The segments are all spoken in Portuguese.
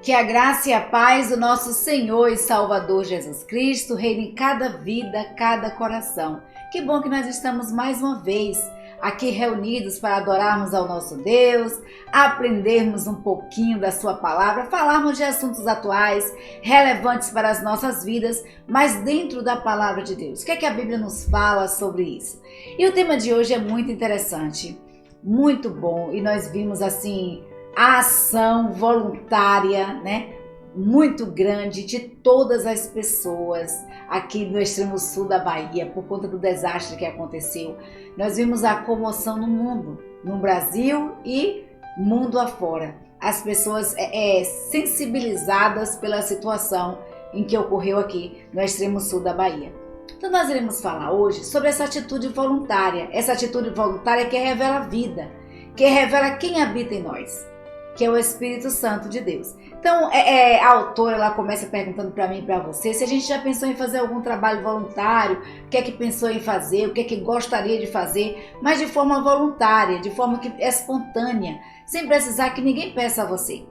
Que a graça e a paz do nosso Senhor e Salvador Jesus Cristo reine em cada vida, cada coração. Que bom que nós estamos mais uma vez aqui reunidos para adorarmos ao nosso Deus, aprendermos um pouquinho da sua palavra, falarmos de assuntos atuais, relevantes para as nossas vidas, mas dentro da palavra de Deus. O que é que a Bíblia nos fala sobre isso? E o tema de hoje é muito interessante, muito bom, e nós vimos assim a ação voluntária, né, muito grande de todas as pessoas aqui no extremo sul da Bahia, por conta do desastre que aconteceu. Nós vimos a comoção no mundo, no Brasil e mundo afora. As pessoas sensibilizadas pela situação em que ocorreu aqui no extremo sul da Bahia. Então nós iremos falar hoje sobre essa atitude voluntária que revela a vida, que revela quem habita em nós, que é o Espírito Santo de Deus. Então, a autora ela começa perguntando para mim e para você se a gente já pensou em fazer algum trabalho voluntário, o que é que pensou em fazer, o que é que gostaria de fazer, mas de forma voluntária, de forma que é espontânea, sem precisar que ninguém peça a você.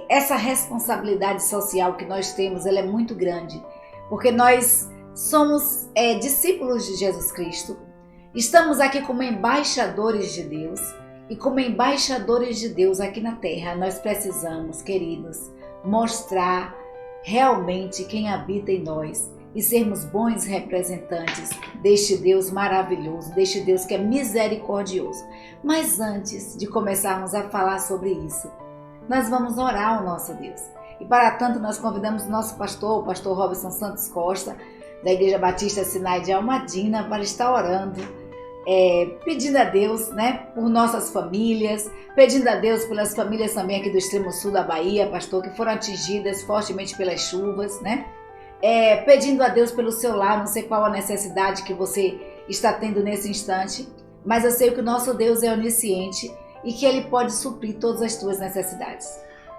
Essa responsabilidade social que nós temos, ela é muito grande, porque nós somos discípulos de Jesus Cristo, estamos aqui como embaixadores de Deus. E como embaixadores de Deus aqui na terra, nós precisamos, queridos, mostrar realmente quem habita em nós e sermos bons representantes deste Deus maravilhoso, deste Deus que é misericordioso. Mas antes de começarmos a falar sobre isso, nós vamos orar ao nosso Deus. E para tanto nós convidamos o nosso pastor, o pastor Robson Santos Costa, da Igreja Batista Sinai de Almadina, para estar orando, pedindo a Deus, né, por nossas famílias, pedindo a Deus pelas famílias também aqui do extremo sul da Bahia, pastor, que foram atingidas fortemente pelas chuvas, né, pedindo a Deus pelo seu lar. Não sei qual a necessidade que você está tendo nesse instante, mas eu sei que o nosso Deus é onisciente e que Ele pode suprir todas as tuas necessidades.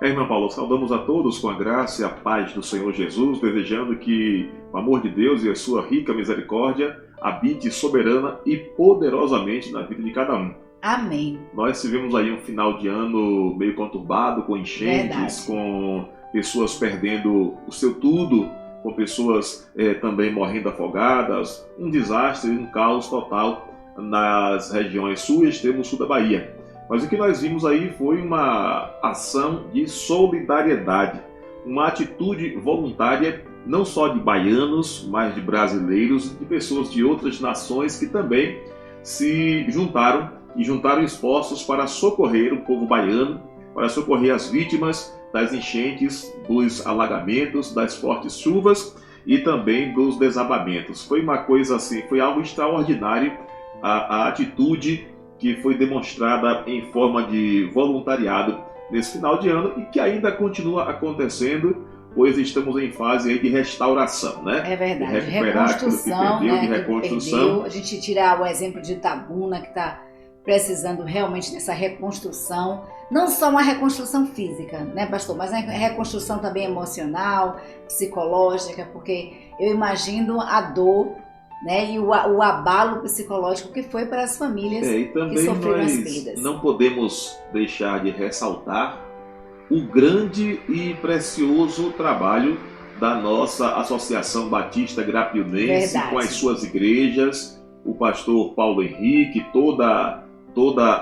Irmã Paula, saudamos a todos com a graça e a paz do Senhor Jesus, desejando que o amor de Deus e a sua rica misericórdia habite soberana e poderosamente na vida de cada um. Amém. Nós tivemos aí um final de ano meio conturbado, com enchentes, Verdade. Com pessoas perdendo o seu tudo, com pessoas também morrendo afogadas, um desastre, um caos total nas regiões sul e extremo sul da Bahia. Mas o que nós vimos aí foi uma ação de solidariedade, uma atitude voluntária não só de baianos, mas de brasileiros, de pessoas de outras nações que também se juntaram esforços para socorrer o povo baiano, para socorrer as vítimas das enchentes, dos alagamentos, das fortes chuvas e também dos desabamentos. Foi uma coisa assim, foi algo extraordinário a atitude que foi demonstrada em forma de voluntariado nesse final de ano e que ainda continua acontecendo, pois estamos em fase aí de restauração, né? É verdade, de recuperar reconstrução, aquilo que perdeu, né? de reconstrução. A gente tira o exemplo de Itabuna, que está precisando realmente dessa reconstrução, não só uma reconstrução física, né, pastor, mas a reconstrução também emocional, psicológica, porque eu imagino a dor, né, e o abalo psicológico que foi para as famílias E também que sofreram as nós perdas. não podemos deixar de ressaltar o grande e precioso trabalho da nossa Associação Batista Grapiunense, Verdade. com as suas igrejas, o pastor Paulo Henrique, toda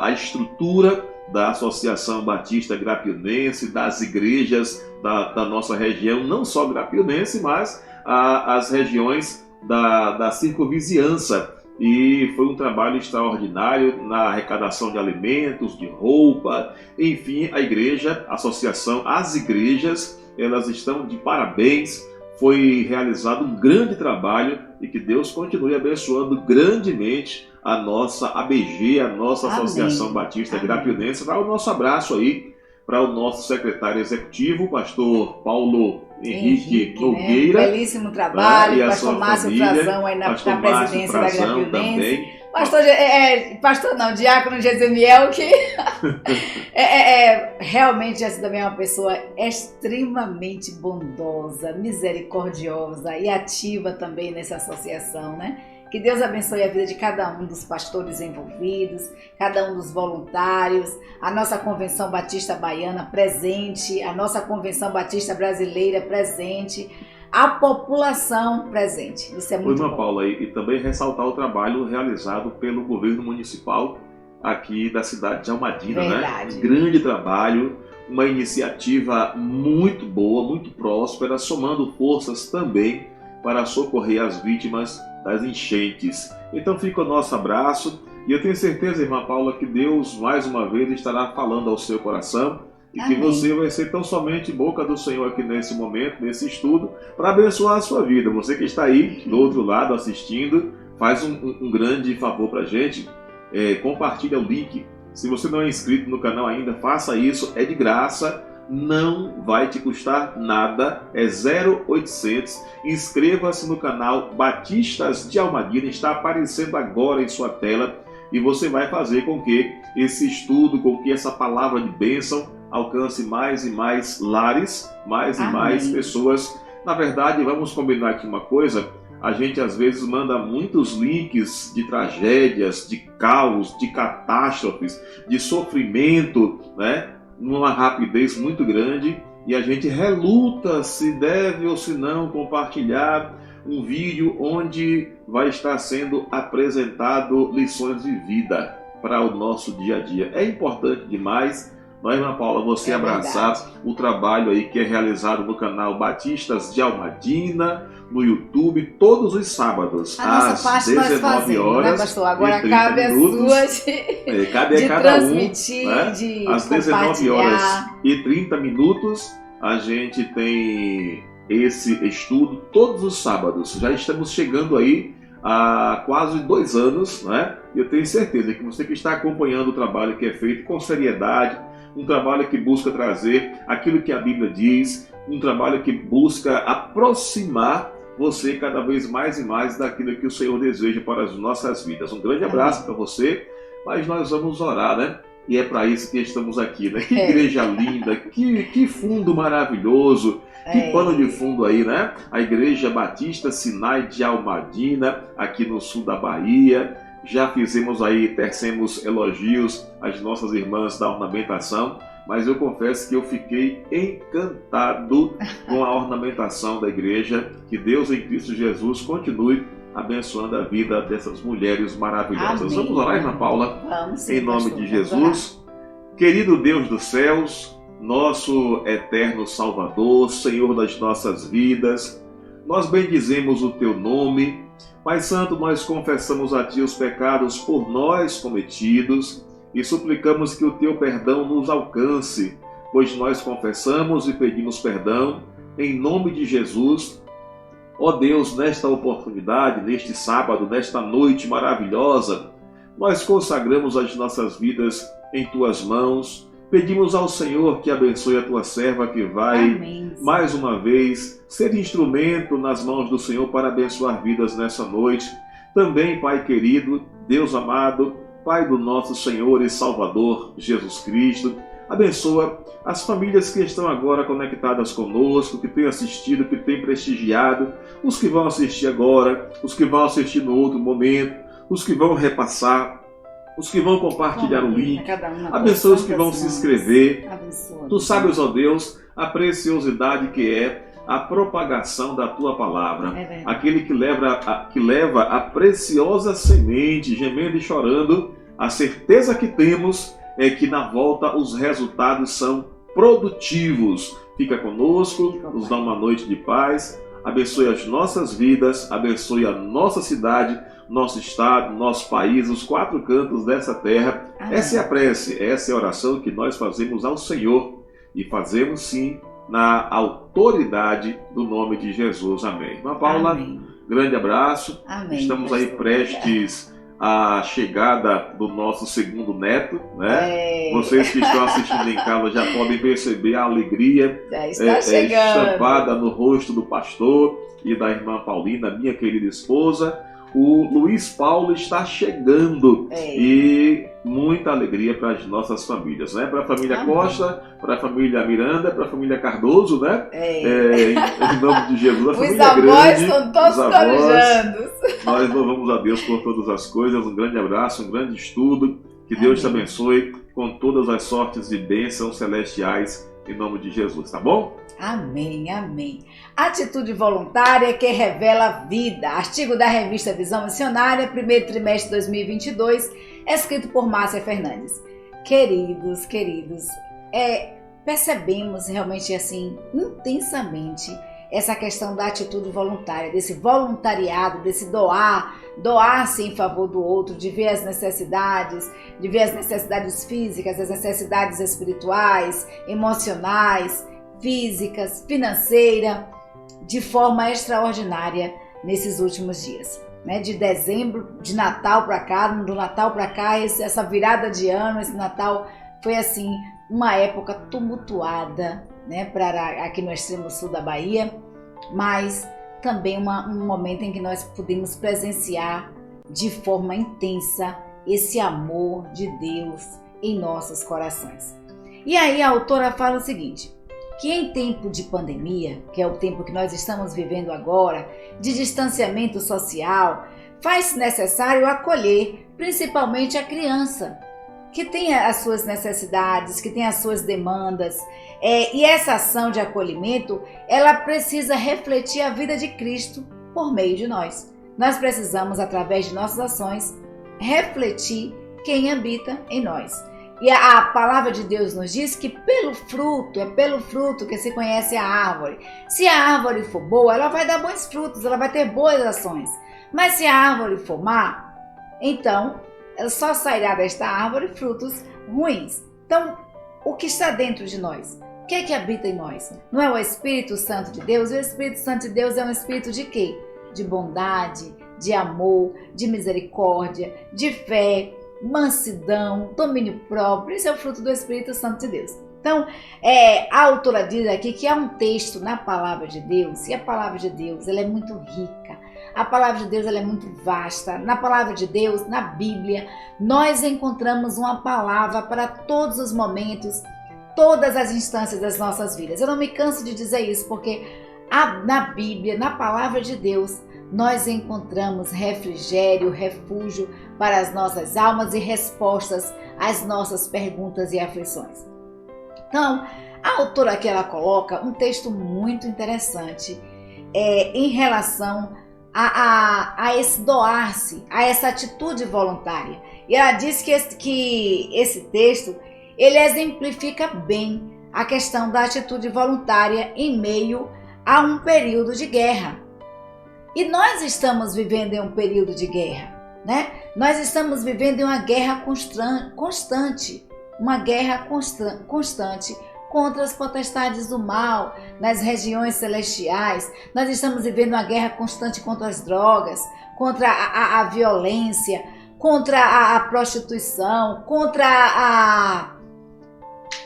a estrutura da Associação Batista Grapiunense, das igrejas da nossa região, não só grapiunense, mas as regiões da circunvizinhança. E foi um trabalho extraordinário na arrecadação de alimentos, de roupa, enfim, a igreja, a associação, as igrejas, elas estão de parabéns. Foi realizado um grande trabalho e que Deus continue abençoando grandemente a nossa ABG, a nossa Amém. Associação Batista Amém. Grapiunense. Vai o nosso abraço aí para o nosso secretário executivo, pastor Paulo Henrique Nogueira. Né? Belíssimo trabalho, e a pastor sua Márcio família, Frazão aí na pastor presidência da Márcio Frazão Grapiunense. também. Pastor não, diácono Gesemiel, que realmente essa também é uma pessoa extremamente bondosa, misericordiosa e ativa também nessa associação, né? Que Deus abençoe a vida de cada um dos pastores envolvidos, cada um dos voluntários, a nossa Convenção Batista Baiana presente, a nossa Convenção Batista Brasileira presente, a população presente. Isso é muito bom. Irmã Paula, e também ressaltar o trabalho realizado pelo governo municipal aqui da cidade de Almadina, Verdade. né? Um grande trabalho, uma iniciativa muito boa, muito próspera, somando forças também para socorrer as vítimas das enchentes. Então fica o nosso abraço e eu tenho certeza, irmã Paula, que Deus mais uma vez estará falando ao seu coração e Amém. que você vai ser tão somente boca do Senhor aqui nesse momento, nesse estudo, para abençoar a sua vida. Você que está aí do outro lado assistindo, faz um grande favor para a gente, compartilha o link. Se você não é inscrito no canal ainda, faça isso, é de graça, não vai te custar nada, é 0800. Inscreva-se no canal Batistas de Almadina, está aparecendo agora em sua tela e você vai fazer com que esse estudo, com que essa palavra de bênção alcance mais e mais lares, mais e mais pessoas. Na verdade, vamos combinar aqui uma coisa, a gente às vezes manda muitos links de tragédias, de caos, de catástrofes, de sofrimento, né? Numa rapidez muito grande, e a gente reluta se deve ou se não compartilhar um vídeo onde vai estar sendo apresentado lições de vida para o nosso dia a dia. É importante demais, não é, irmã Paula, você abraçar o trabalho aí que é realizado no canal Batistas de Almadina, no YouTube, todos os sábados, às 19 horas, né, pastor? Agora e 30 cabe minutos, a sua cabe de a cada transmitir, né? de Às 19 horas e 30 minutos, a gente tem esse estudo todos os sábados. Já estamos chegando aí há quase 2 anos, né? E eu tenho certeza que você que está acompanhando o trabalho que é feito com seriedade, um trabalho que busca trazer aquilo que a Bíblia diz, um trabalho que busca aproximar você cada vez mais e mais daquilo que o Senhor deseja para as nossas vidas. Um grande abraço para você, mas nós vamos orar, né? E é para isso que estamos aqui, né? Que igreja linda, que fundo maravilhoso, que pano de fundo aí, né? A Igreja Batista Sinai de Almadina, aqui no sul da Bahia. Já fizemos aí, tecemos elogios às nossas irmãs da ornamentação, mas eu confesso que eu fiquei encantado com a ornamentação da igreja. Que Deus em Cristo Jesus continue abençoando a vida dessas mulheres maravilhosas. Amém. Vamos orar, irmã Paula? Vamos, sim, em nome pastor, de Jesus. Querido Deus dos céus, nosso eterno Salvador, Senhor das nossas vidas, nós bendizemos o Teu nome. Pai Santo, nós confessamos a Ti os pecados por nós cometidos e suplicamos que o Teu perdão nos alcance, pois nós confessamos e pedimos perdão em nome de Jesus. Ó Deus, nesta oportunidade, neste sábado, nesta noite maravilhosa, nós consagramos as nossas vidas em Tuas mãos. Pedimos ao Senhor que abençoe a Tua serva que vai, mais uma vez, ser instrumento nas mãos do Senhor para abençoar vidas nessa noite. Também, Pai querido, Deus amado, Pai do nosso Senhor e Salvador Jesus Cristo, abençoa as famílias que estão agora conectadas conosco, que têm assistido, que têm prestigiado, os que vão assistir agora, os que vão assistir no outro momento, os que vão repassar, os que vão compartilhar o link, abençoa os que vão se inscrever. Tu sabes, ó Deus, a preciosidade que é a propagação da Tua palavra. Aquele que leva a preciosa semente, gemendo e chorando, a certeza que temos é que na volta os resultados são produtivos. Fica conosco, nos dá uma noite de paz, abençoe as nossas vidas, abençoe a nossa cidade, nosso estado, nosso país, os 4 cantos dessa terra. Amém. Essa é a prece, essa é a oração que nós fazemos ao Senhor e fazemos sim na autoridade do nome de Jesus. Amém. Irmã Paula, amém. Grande abraço. Amém. Estamos aí prestes à chegada do nosso segundo neto, né? Vocês que estão assistindo em casa já podem perceber a alegria estampada no rosto do pastor e da irmã Paulina, minha querida esposa. o Luiz Paulo está chegando e muita alegria para as nossas famílias, né? Para a família Amém. Costa, para a família Miranda, para a família Cardoso, né? Em nome de Jesus, a família grande. Os avós estão todos corejanos. Nós louvamos a Deus por todas as coisas. Um grande abraço, um grande estudo. Que Deus te abençoe com todas as sortes e bênçãos celestiais em nome de Jesus, tá bom? Amém, amém. Atitude voluntária que revela vida. Artigo da revista Visão Missionária, primeiro trimestre de 2022, escrito por Márcia Fernandes. Queridos, percebemos realmente assim, intensamente, essa questão da atitude voluntária, desse voluntariado, desse doar-se em favor do outro, de ver as necessidades físicas, as necessidades espirituais, emocionais, físicas, financeira, de forma extraordinária nesses últimos dias, né? De dezembro, de Natal para cá, do Natal para cá, essa virada de ano, esse Natal foi assim uma época tumultuada, né? Para aqui no extremo sul da Bahia, mas também um momento em que nós pudemos presenciar de forma intensa esse amor de Deus em nossos corações. E aí a autora fala o seguinte, que em tempo de pandemia, que é o tempo que nós estamos vivendo agora, de distanciamento social, faz-se necessário acolher principalmente a criança, que tem as suas necessidades, que tem as suas demandas, e essa ação de acolhimento, ela precisa refletir a vida de Cristo por meio de nós. Nós precisamos, através de nossas ações, refletir quem habita em nós. E a palavra de Deus nos diz que pelo fruto que se conhece a árvore. Se a árvore for boa, ela vai dar bons frutos, ela vai ter boas ações. Mas se a árvore for má, então só sairá desta árvore frutos ruins. Então, o que está dentro de nós? O que é que habita em nós? Não é o Espírito Santo de Deus? O Espírito Santo de Deus é um espírito de quê? De bondade, de amor, de misericórdia, de fé, mansidão, domínio próprio. Esse é o fruto do Espírito Santo de Deus. Então, a autora diz aqui que há um texto na palavra de Deus, e a palavra de Deus ela é muito rica, a palavra de Deus ela é muito vasta. Na palavra de Deus, na Bíblia, nós encontramos uma palavra para todos os momentos, todas as instâncias das nossas vidas. Eu não me canso de dizer isso, porque na Bíblia, na palavra de Deus, nós encontramos refrigério, refúgio para as nossas almas e respostas às nossas perguntas e aflições. Então, a autora aqui ela coloca um texto muito interessante em relação a esse doar-se, a essa atitude voluntária. E ela diz que esse texto ele exemplifica bem a questão da atitude voluntária em meio a um período de guerra. E nós estamos vivendo em um período de guerra, né? Nós estamos vivendo em uma guerra constante, contra as potestades do mal nas regiões celestiais. Nós estamos vivendo uma guerra constante contra as drogas, contra a violência, contra a prostituição, contra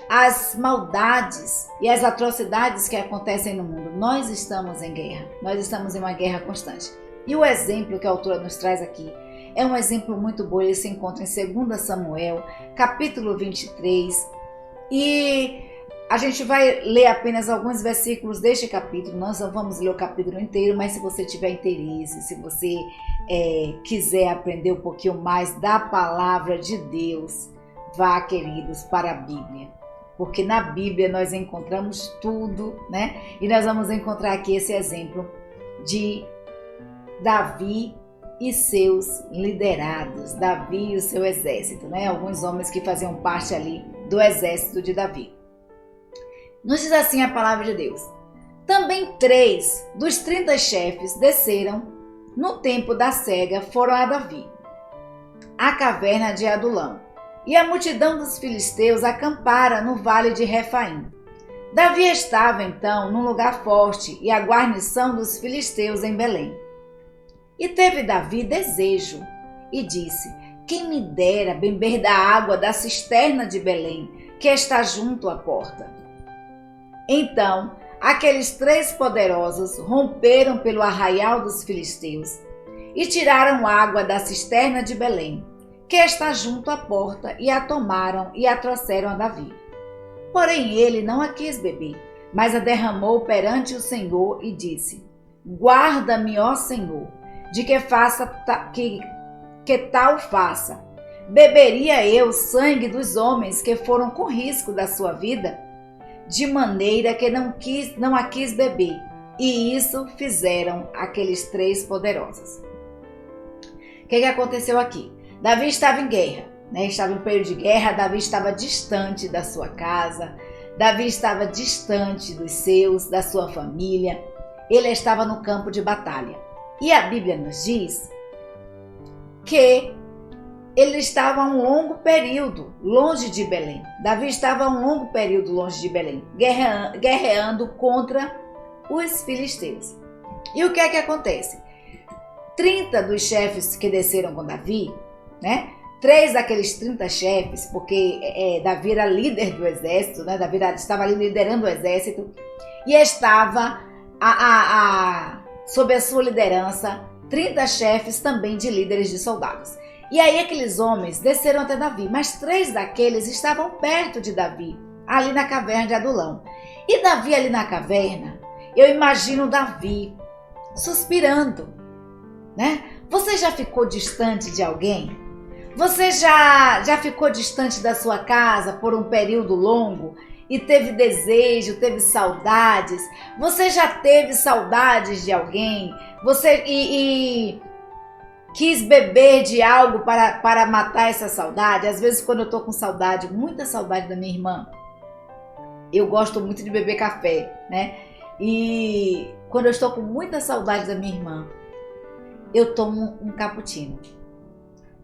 as maldades e as atrocidades que acontecem no mundo. Nós estamos em guerra, nós estamos em uma guerra constante. E o exemplo que a autora nos traz aqui é um exemplo muito bom, ele se encontra em 2 Samuel, capítulo 23, e a gente vai ler apenas alguns versículos deste capítulo, nós não vamos ler o capítulo inteiro, mas se você tiver interesse, se você quiser aprender um pouquinho mais da palavra de Deus, vá, queridos, para a Bíblia. Porque na Bíblia nós encontramos tudo, né? E nós vamos encontrar aqui esse exemplo de Davi e seus liderados, Davi e o seu exército, né? Alguns homens que faziam parte ali do exército de Davi. Nos diz assim a palavra de Deus: também 3 dos 30 chefes desceram no tempo da cega, foram a Davi, à caverna de Adulão. E a multidão dos filisteus acampara no vale de Refaim. Davi estava então num lugar forte e a guarnição dos filisteus em Belém. E teve Davi desejo e disse: quem me dera beber da água da cisterna de Belém, que está junto à porta. Então aqueles 3 poderosos romperam pelo arraial dos filisteus e tiraram água da cisterna de Belém, que está junto à porta, e a tomaram e a trouxeram a Davi. Porém ele não a quis beber, mas a derramou perante o Senhor e disse: guarda-me, ó Senhor, de que tal faça. Beberia eu o sangue dos homens que foram com risco da sua vida? De maneira que não a quis beber. E isso fizeram aqueles 3 poderosos. O que aconteceu aqui? Davi estava em guerra, estava em período de guerra. Davi estava distante da sua casa, Davi estava distante dos seus, da sua família. Ele estava no campo de batalha. E a Bíblia nos diz que ele estava um longo período longe de Belém. Davi estava um longo período longe de Belém, guerreando contra os filisteus. E o que é que acontece? 30 dos chefes que desceram com Davi, 3 daqueles 30 chefes, porque Davi era líder do exército, Davi estava ali liderando o exército, e estava sob a sua liderança 30 chefes também de líderes de soldados. E aí aqueles homens desceram até Davi, mas 3 daqueles estavam perto de Davi, ali na caverna de Adulão. E Davi ali na caverna, eu imagino Davi suspirando, Você já ficou distante de alguém? Você já ficou distante da sua casa por um período longo e teve desejo, teve saudades? Você já teve saudades de alguém? Você quis beber de algo para matar essa saudade? Às vezes, quando eu estou com saudade, muita saudade da minha irmã, eu gosto muito de beber café, E quando eu estou com muita saudade da minha irmã, eu tomo um cappuccino,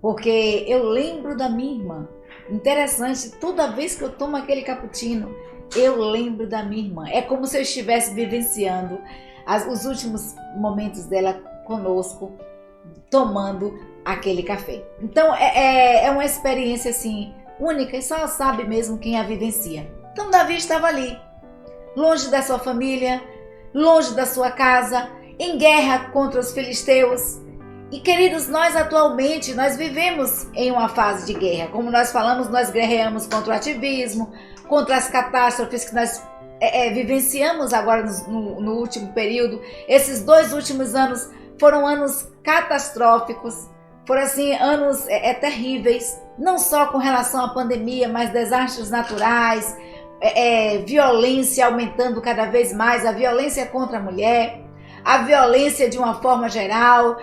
porque eu lembro da minha irmã. Interessante, toda vez que eu tomo aquele cappuccino, eu lembro da minha irmã. É como se eu estivesse vivenciando os últimos momentos dela conosco, tomando aquele café. Então é uma experiência assim única, e só sabe mesmo quem a vivencia. Então Davi estava ali, longe da sua família, longe da sua casa, em guerra contra os filisteus. E queridos, nós atualmente, nós vivemos em uma fase de guerra. Como nós falamos, nós guerreamos contra o ativismo, contra as catástrofes que nós vivenciamos agora no último período. Esses 2 últimos anos foram anos catastróficos, foram assim anos terríveis, não só com relação à pandemia, mas desastres naturais, violência aumentando cada vez mais, a violência contra a mulher, a violência de uma forma geral,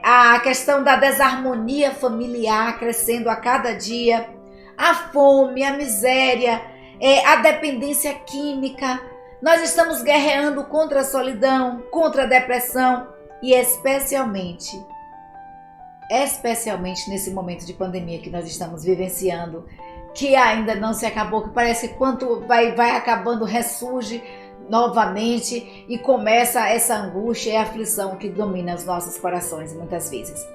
a questão da desarmonia familiar crescendo a cada dia, a fome, a miséria, a dependência química. Nós estamos guerreando contra a solidão, contra a depressão e especialmente nesse momento de pandemia que nós estamos vivenciando, que ainda não se acabou, que parece que quanto vai acabando, ressurge novamente e começa essa angústia e aflição que domina os nossos corações muitas vezes.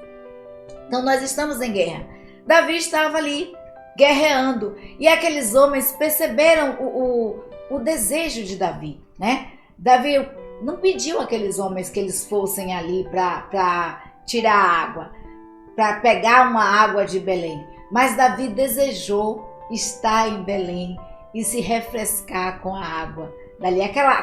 Então nós estamos em guerra. Davi estava ali guerreando e aqueles homens perceberam o desejo de Davi, Davi não pediu àqueles homens que eles fossem ali para tirar água, para pegar uma água de Belém, mas Davi desejou estar em Belém e se refrescar com a água dali.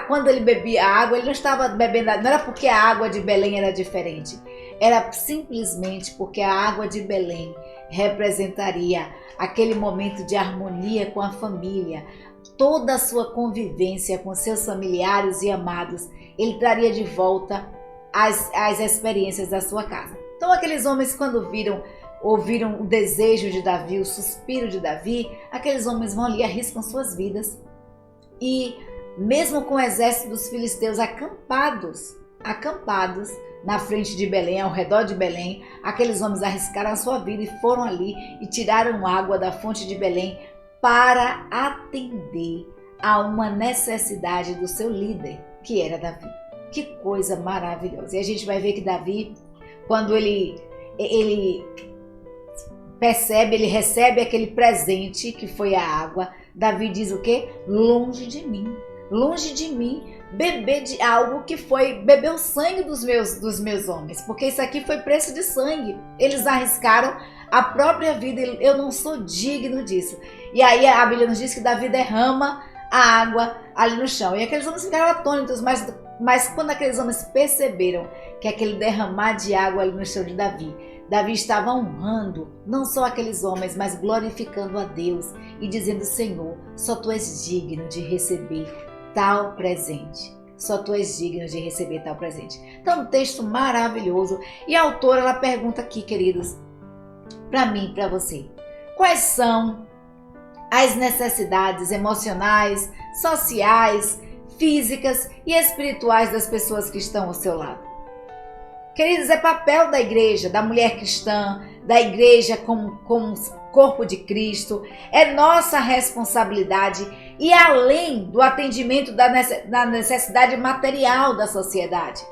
Quando ele bebia a água, ele não estava bebendo, não era porque a água de Belém era diferente, era simplesmente porque a água de Belém representaria aquele momento de harmonia com a família, toda a sua convivência com seus familiares e amados, ele traria de volta as experiências da sua casa. Então aqueles homens, quando ouviram o desejo de Davi, o suspiro de Davi, aqueles homens vão ali e arriscam suas vidas. E mesmo com o exército dos filisteus acampados na frente de Belém, ao redor de Belém, aqueles homens arriscaram a sua vida e foram ali e tiraram água da fonte de Belém para atender a uma necessidade do seu líder, que era Davi. Que coisa maravilhosa! E a gente vai ver que Davi, quando ele percebe, ele recebe aquele presente que foi a água, Davi diz o quê? Longe de mim. longe de mim beber de algo que foi beber o sangue dos meus homens, porque isso aqui foi preço de sangue. Eles arriscaram a própria vida, eu não sou digno disso. E aí a Bíblia nos diz que Davi derrama a água ali no chão. E aqueles homens ficaram atônitos, mas quando aqueles homens perceberam que aquele derramar de água ali no chão de Davi estava honrando não só aqueles homens, mas glorificando a Deus e dizendo: Senhor, só Tu és digno de receber tal presente. Só Tu és digno de receber tal presente. Então, um texto maravilhoso. E a autora, ela pergunta aqui, queridos, para mim e para você: quais são as necessidades emocionais, sociais, físicas e espirituais das pessoas que estão ao seu lado? Queridos, é papel da igreja, da mulher cristã, da igreja como corpo de Cristo, é nossa responsabilidade e além do atendimento da necessidade material da sociedade.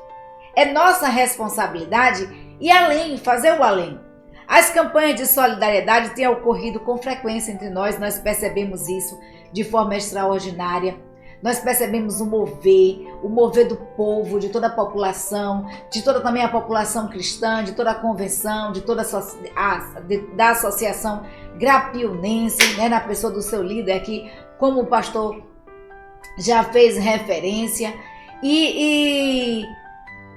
É nossa responsabilidade e além, fazer o além. As campanhas de solidariedade têm ocorrido com frequência entre nós percebemos isso de forma extraordinária. Nós percebemos o mover do povo, de toda a população, de toda também a população cristã, de toda a convenção, de toda da associação Grapionense, né, na pessoa do seu líder aqui, como o pastor já fez referência. E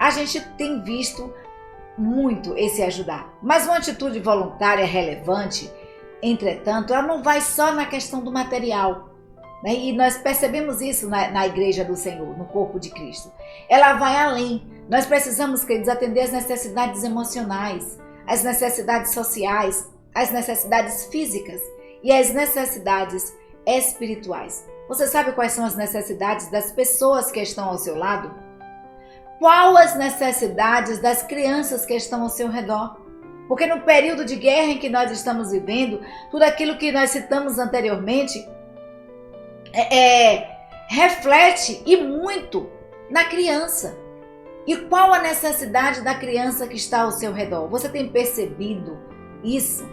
a gente tem visto muito esse ajudar. Mas uma atitude voluntária relevante, entretanto, ela não vai só na questão do material. E nós percebemos isso na igreja do Senhor, no corpo de Cristo. Ela vai além. Nós precisamos, queridos, atender as necessidades emocionais, as necessidades sociais, as necessidades físicas e as necessidades espirituais. Você sabe quais são as necessidades das pessoas que estão ao seu lado? Qual as necessidades das crianças que estão ao seu redor? Porque no período de guerra em que nós estamos vivendo, tudo aquilo que nós citamos anteriormente reflete e muito na criança. E qual a necessidade da criança que está ao seu redor? Você tem percebido isso?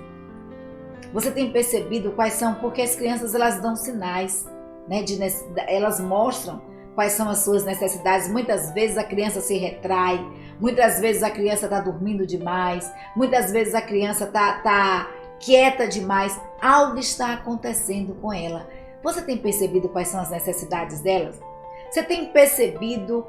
Você tem percebido quais são? Porque as crianças, elas dão sinais, né, elas mostram quais são as suas necessidades. Muitas vezes a criança se retrai, muitas vezes a criança está dormindo demais, muitas vezes a criança está quieta demais. Algo está acontecendo com ela. Você tem percebido quais são as necessidades delas? Você tem percebido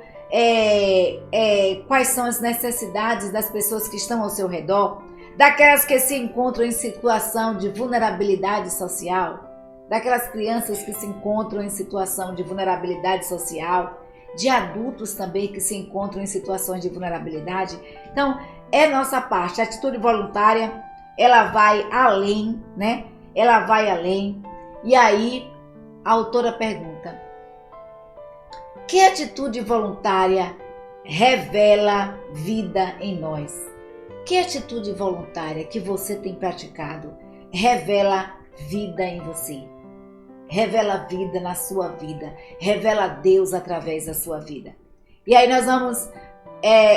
quais são as necessidades das pessoas que estão ao seu redor? Daquelas que se encontram em situação de vulnerabilidade social? Daquelas crianças que se encontram em situação de vulnerabilidade social? De adultos também que se encontram em situações de vulnerabilidade? Então, é nossa parte. A atitude voluntária, ela vai além, né? Ela vai além. E aí, a autora pergunta: que atitude voluntária revela vida em nós? Que atitude voluntária que você tem praticado revela vida em você? Revela vida na sua vida, revela Deus através da sua vida. E aí nós vamos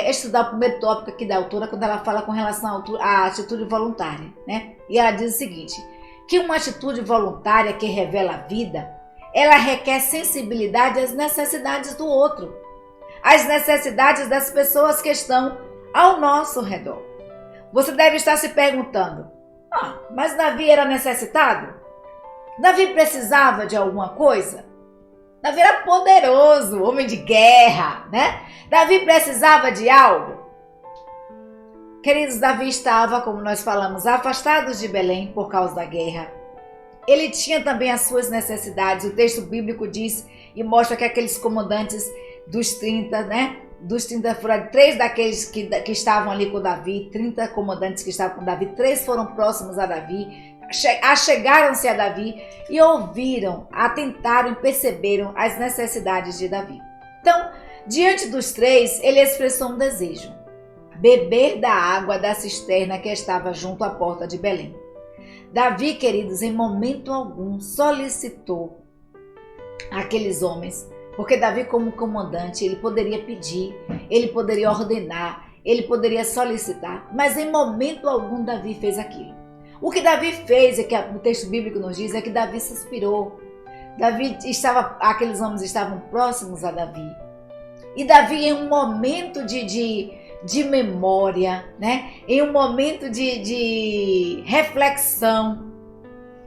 estudar o primeiro tópico aqui da autora, quando ela fala com relação à atitude voluntária, né? E ela diz o seguinte: que uma atitude voluntária que revela a vida, ela requer sensibilidade às necessidades do outro, às necessidades das pessoas que estão ao nosso redor. Você deve estar se perguntando: mas Davi era necessitado? Davi precisava de alguma coisa? Davi era poderoso, homem de guerra, né? Davi precisava de algo? Queridos, Davi estava, como nós falamos, afastado de Belém por causa da guerra. Ele tinha também as suas necessidades. O texto bíblico diz e mostra que aqueles comandantes dos 30, né? Dos 30 foram 3 daqueles que estavam ali com Davi, 30 comandantes que estavam com Davi, 3 foram próximos a Davi, achegaram-se a Davi e ouviram, atentaram e perceberam as necessidades de Davi. Então, diante dos 3, ele expressou um desejo: beber da água da cisterna que estava junto à porta de Belém. Davi, queridos, em momento algum solicitou aqueles homens, porque Davi, como comandante, ele poderia pedir, ele poderia ordenar, ele poderia solicitar, mas em momento algum Davi fez aquilo. O que Davi fez, que o texto bíblico nos diz, é que Davi suspirou. Aqueles homens estavam próximos a Davi. E Davi, em um momento de memória, né? Em um momento de reflexão,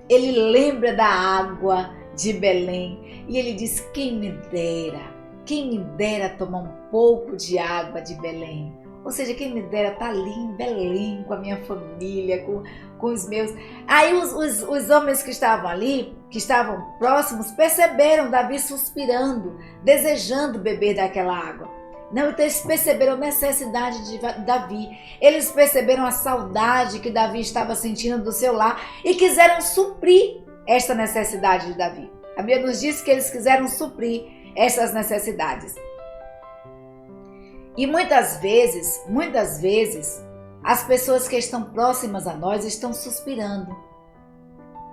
ele lembra da água de Belém e ele diz: quem me dera tomar um pouco de água de Belém. Ou seja, quem me dera estar ali em Belém com a minha família, com os meus. Aí os homens que estavam ali, que estavam próximos, perceberam Davi suspirando, desejando beber daquela água. Não, então eles perceberam a necessidade de Davi. Eles perceberam a saudade que Davi estava sentindo do seu lar e quiseram suprir esta necessidade de Davi. A Bíblia nos diz que eles quiseram suprir essas necessidades. E muitas vezes, as pessoas que estão próximas a nós estão suspirando,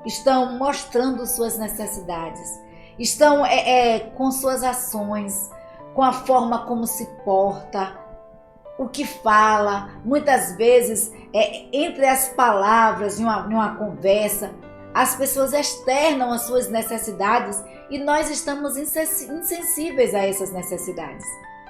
estão mostrando suas necessidades, estão com suas ações, com a forma como se porta, o que fala. Muitas vezes, entre as palavras de uma conversa, as pessoas externam as suas necessidades e nós estamos insensíveis a essas necessidades.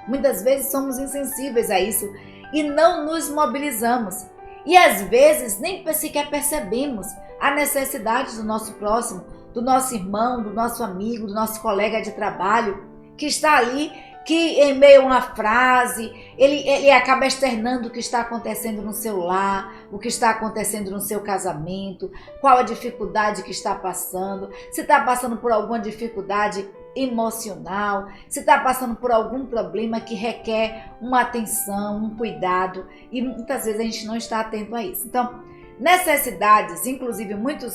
Muitas vezes somos insensíveis a isso e não nos mobilizamos. E às vezes nem sequer percebemos a necessidade do nosso próximo, do nosso irmão, do nosso amigo, do nosso colega de trabalho, que está ali, que em meio a uma frase, ele acaba externando o que está acontecendo no seu lar, o que está acontecendo no seu casamento, qual a dificuldade que está passando, se está passando por alguma dificuldade emocional, se está passando por algum problema que requer uma atenção, um cuidado, e muitas vezes a gente não está atento a isso. Então, necessidades, inclusive muito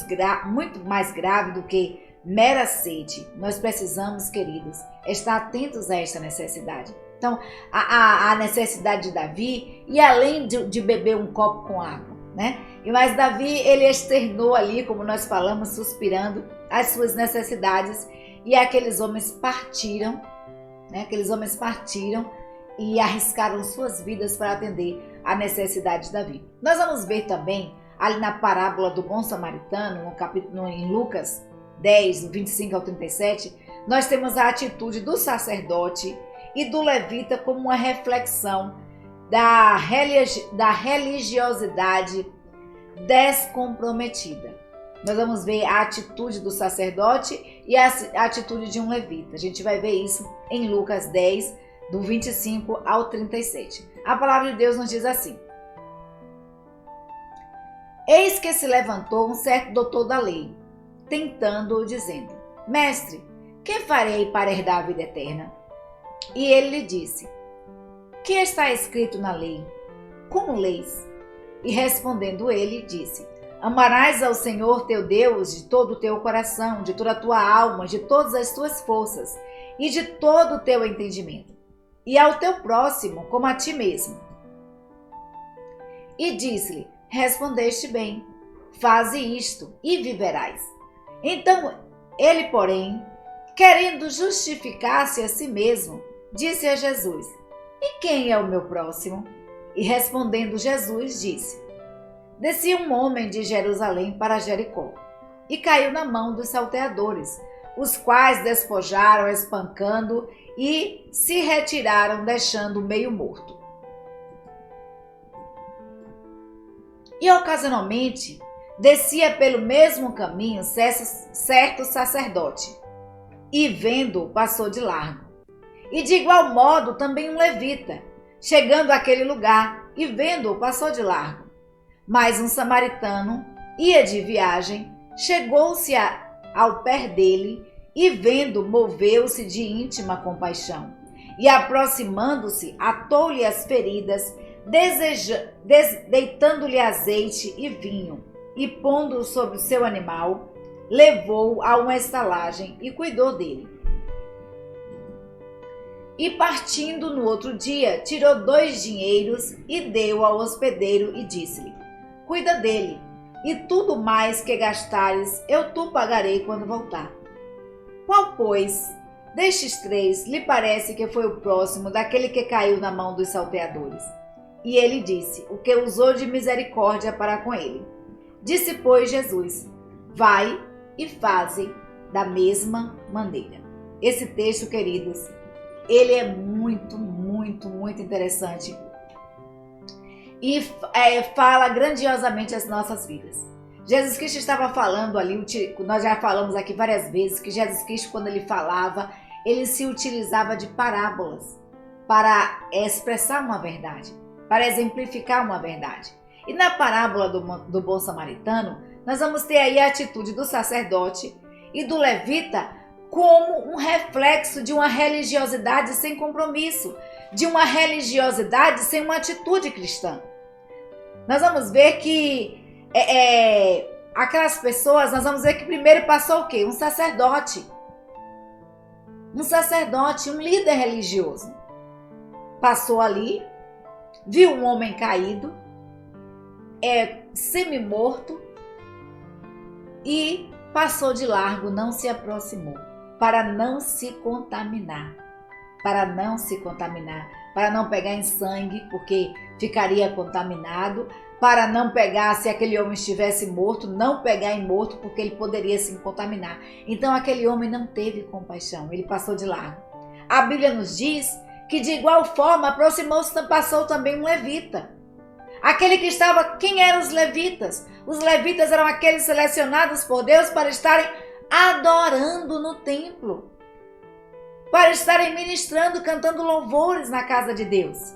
mais grave do que mera sede, nós precisamos, queridos, estar atentos a esta necessidade. Então, a necessidade de Davi, e além de beber um copo com água, né? Mas Davi, ele externou ali, como nós falamos, suspirando as suas necessidades, e aqueles homens partiram, né? Aqueles homens partiram e arriscaram suas vidas para atender a necessidade de Davi. Nós vamos ver também, ali na parábola do bom samaritano, em Lucas 10, 25 ao 37, nós temos a atitude do sacerdote e do levita como uma reflexão da religiosidade descomprometida. Nós vamos ver a atitude do sacerdote e a atitude de um levita. A gente vai ver isso em Lucas 10, do 25 ao 37. A palavra de Deus nos diz assim: eis que se levantou um certo doutor da lei, tentando-o, dizendo: mestre, que farei para herdar a vida eterna? E ele lhe disse: que está escrito na lei? Como leis? E respondendo ele, disse: amarás ao Senhor teu Deus de todo o teu coração, de toda a tua alma, de todas as tuas forças e de todo o teu entendimento, e ao teu próximo como a ti mesmo. E disse-lhe: respondeste bem, faze isto e viverás. Então ele, porém, querendo justificar-se a si mesmo, disse a Jesus: e quem é o meu próximo? E respondendo Jesus, disse: descia um homem de Jerusalém para Jericó, e caiu na mão dos salteadores, os quais despojaram espancando e se retiraram, deixando-o meio morto. E ocasionalmente descia pelo mesmo caminho certo sacerdote, e vendo-o passou de largo. E de igual modo também um levita, chegando àquele lugar, e vendo-o passou de largo. Mas um samaritano ia de viagem, chegou-se ao pé dele e vendo, moveu-se de íntima compaixão. E aproximando-se, atou-lhe as feridas, deitando-lhe azeite e vinho, e pondo-o sobre o seu animal, levou-o a uma estalagem e cuidou dele. E partindo no outro dia, tirou 2 dinheiros e deu ao hospedeiro e disse-lhe: cuida dele, e tudo mais que gastares eu tu pagarei quando voltar. Qual, pois, destes 3 lhe parece que foi o próximo daquele que caiu na mão dos salteadores? E ele disse: o que usou de misericórdia para com ele. Disse, pois, Jesus: vai e faze da mesma maneira. Esse texto, queridos, ele é muito, muito, muito interessante e fala grandiosamente as nossas vidas. Jesus Cristo estava falando ali, nós já falamos aqui várias vezes que Jesus Cristo, quando ele falava, ele se utilizava de parábolas para expressar uma verdade, para exemplificar uma verdade. E na parábola do bom samaritano, nós vamos ter aí a atitude do sacerdote e do levita como um reflexo de uma religiosidade sem compromisso, de uma religiosidade sem uma atitude cristã. Nós vamos ver que aquelas pessoas, nós vamos ver que primeiro passou o quê? Um sacerdote, um líder religioso. Passou ali, viu um homem caído, semi-morto, e passou de largo, não se aproximou, para não se contaminar, para não pegar em sangue, porque ficaria contaminado, para não pegar, se aquele homem estivesse morto, não pegar em morto, porque ele poderia se contaminar. Então aquele homem não teve compaixão, ele passou de largo. A Bíblia nos diz que de igual forma aproximou-se, passou também um levita. Aquele que estava, quem eram os levitas? Os levitas eram aqueles selecionados por Deus para estarem adorando no templo, para estarem ministrando, cantando louvores na casa de Deus.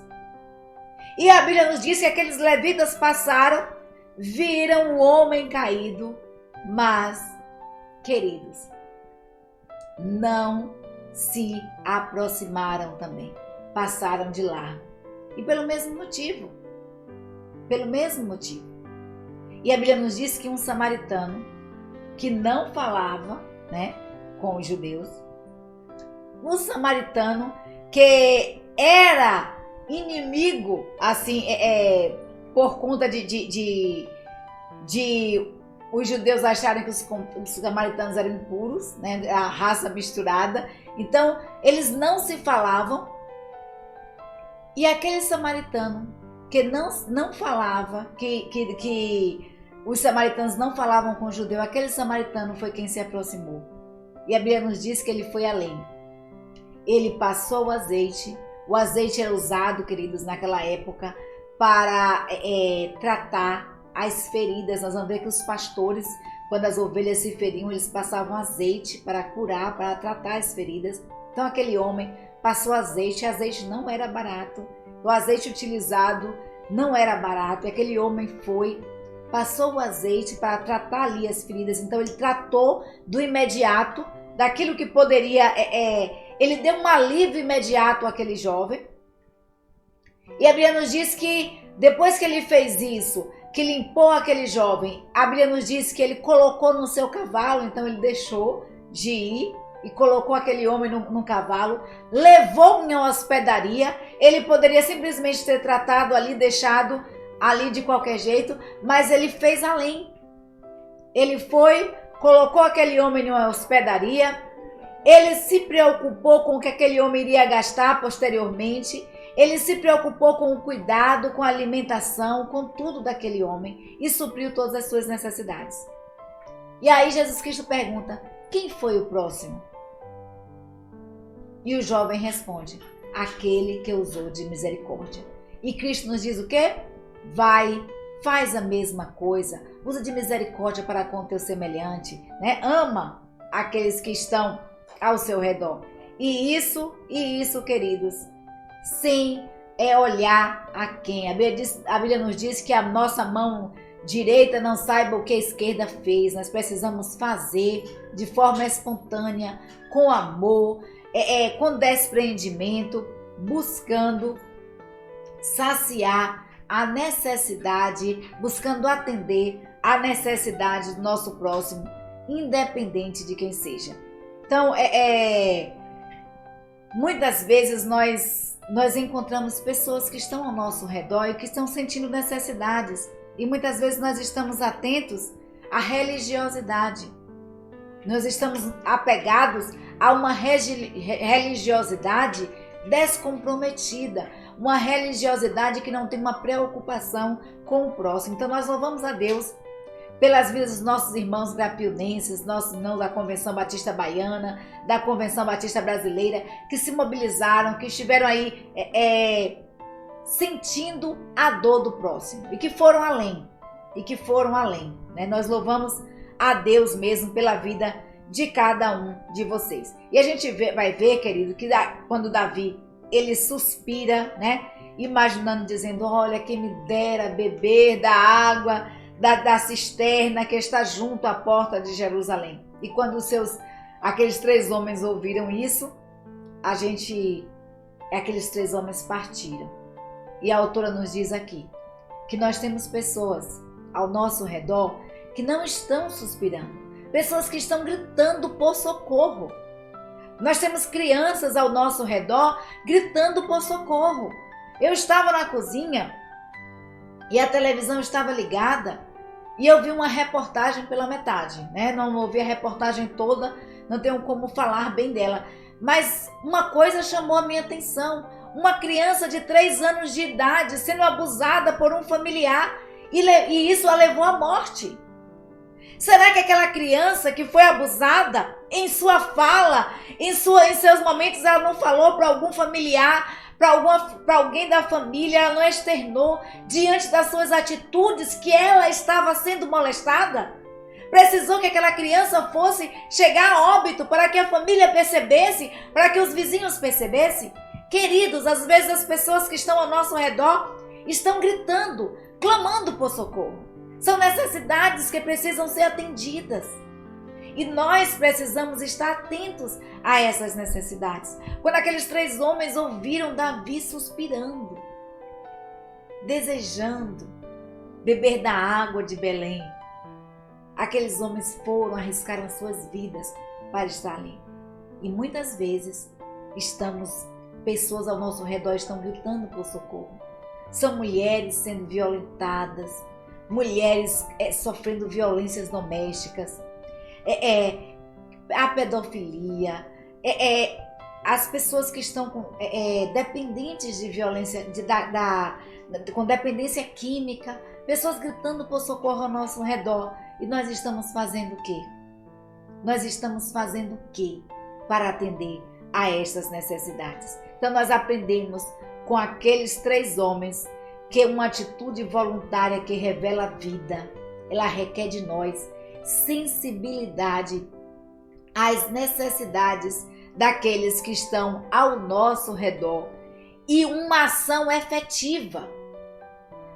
E a Bíblia nos diz que aqueles levitas passaram, viram o homem caído, mas, queridos, não se aproximaram também, passaram de largo. E pelo mesmo motivo. E a Bíblia nos diz que um samaritano que não falava, com os judeus, um samaritano que era inimigo, assim, por conta de os judeus acharem que os samaritanos eram impuros, a raça misturada, então eles não se falavam, e aquele samaritano que não falava, que os samaritanos não falavam com o judeu, aquele samaritano foi quem se aproximou. E a Bíblia nos diz que ele foi além. Ele passou o azeite era usado, queridos, naquela época para tratar as feridas. Nós vamos ver que os pastores, quando as ovelhas se feriam, eles passavam azeite para curar, para tratar as feridas. Então aquele homem passou azeite não era barato. O azeite utilizado não era barato, e aquele homem passou o azeite para tratar ali as feridas. Então ele tratou do imediato, daquilo que poderia, ele deu um alívio imediato àquele jovem. E a Bíblia nos diz que depois que ele fez isso, que limpou aquele jovem, a Bíblia nos diz que ele colocou no seu cavalo, então ele deixou de ir e colocou aquele homem num cavalo, levou em uma hospedaria. Ele poderia simplesmente ter tratado ali, deixado ali de qualquer jeito, mas ele fez além. Ele colocou aquele homem em uma hospedaria, ele se preocupou com o que aquele homem iria gastar posteriormente, ele se preocupou com o cuidado, com a alimentação, com tudo daquele homem e supriu todas as suas necessidades. E aí Jesus Cristo pergunta: quem foi o próximo? E o jovem responde: aquele que usou de misericórdia. E Cristo nos diz o quê? Vai, faz a mesma coisa, usa de misericórdia para com o teu semelhante, ama aqueles que estão ao seu redor. E isso, queridos, sim, é olhar a quem. A Bíblia nos diz que a nossa mão direita não saiba o que a esquerda fez. Nós precisamos fazer de forma espontânea, com amor, com despreendimento, buscando saciar a necessidade, buscando atender a necessidade do nosso próximo, independente de quem seja. Então, muitas vezes nós encontramos pessoas que estão ao nosso redor e que estão sentindo necessidades, e muitas vezes nós estamos atentos à religiosidade. Nós estamos apegados a uma religiosidade descomprometida, uma religiosidade que não tem uma preocupação com o próximo. Então nós louvamos a Deus pelas vidas dos nossos irmãos grapionenses, nossos irmãos da Convenção Batista Baiana, da Convenção Batista Brasileira, que se mobilizaram, que estiveram aí sentindo a dor do próximo e que foram além, né? Nós louvamos a Deus mesmo pela vida de cada um de vocês. E a gente vai ver, querido, que quando Davi, ele suspira, né? Imaginando, dizendo, olha, quem me dera beber da água da cisterna que está junto à porta de Jerusalém. E quando aqueles 3 homens ouviram isso, aqueles 3 homens partiram. E a autora nos diz aqui que nós temos pessoas ao nosso redor que não estão suspirando, pessoas que estão gritando por socorro. Nós temos crianças ao nosso redor gritando por socorro. Eu estava na cozinha e a televisão estava ligada e eu vi uma reportagem pela metade, né? Não ouvi a reportagem toda, não tenho como falar bem dela. Mas uma coisa chamou a minha atenção. Uma criança de 3 anos de idade sendo abusada por um familiar e isso a levou à morte. Será que aquela criança que foi abusada, em sua fala, em seus momentos, ela não falou para algum familiar, para alguém da família, ela não externou diante das suas atitudes que ela estava sendo molestada? Precisou que aquela criança fosse chegar a óbito para que a família percebesse, para que os vizinhos percebessem? Queridos, às vezes as pessoas que estão ao nosso redor estão gritando, clamando por socorro. São necessidades que precisam ser atendidas. E nós precisamos estar atentos a essas necessidades. Quando aqueles 3 homens ouviram Davi suspirando, desejando beber da água de Belém, aqueles homens arriscaram suas vidas para estar ali. E muitas vezes pessoas ao nosso redor estão gritando por socorro. São mulheres sendo violentadas, mulheres sofrendo violências domésticas, a pedofilia, as pessoas que estão dependentes de violência, com dependência química, pessoas gritando por socorro ao nosso redor. E nós estamos fazendo o quê? Nós estamos fazendo o quê para atender a estas necessidades? Então nós aprendemos com aqueles 3 homens que uma atitude voluntária que revela a vida, ela requer de nós sensibilidade às necessidades daqueles que estão ao nosso redor e uma ação efetiva.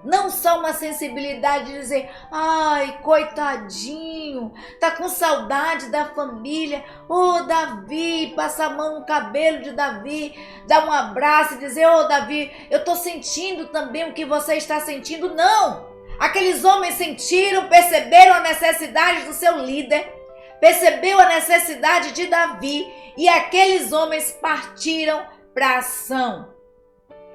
Não só uma sensibilidade de dizer, ai, coitadinho, tá com saudade da família. Ô, Davi, passa a mão no cabelo de Davi, dá um abraço e dizer, ô, Davi, eu tô sentindo também o que você está sentindo. Não! Aqueles homens sentiram, perceberam a necessidade do seu líder, percebeu a necessidade de Davi e aqueles homens partiram para a ação.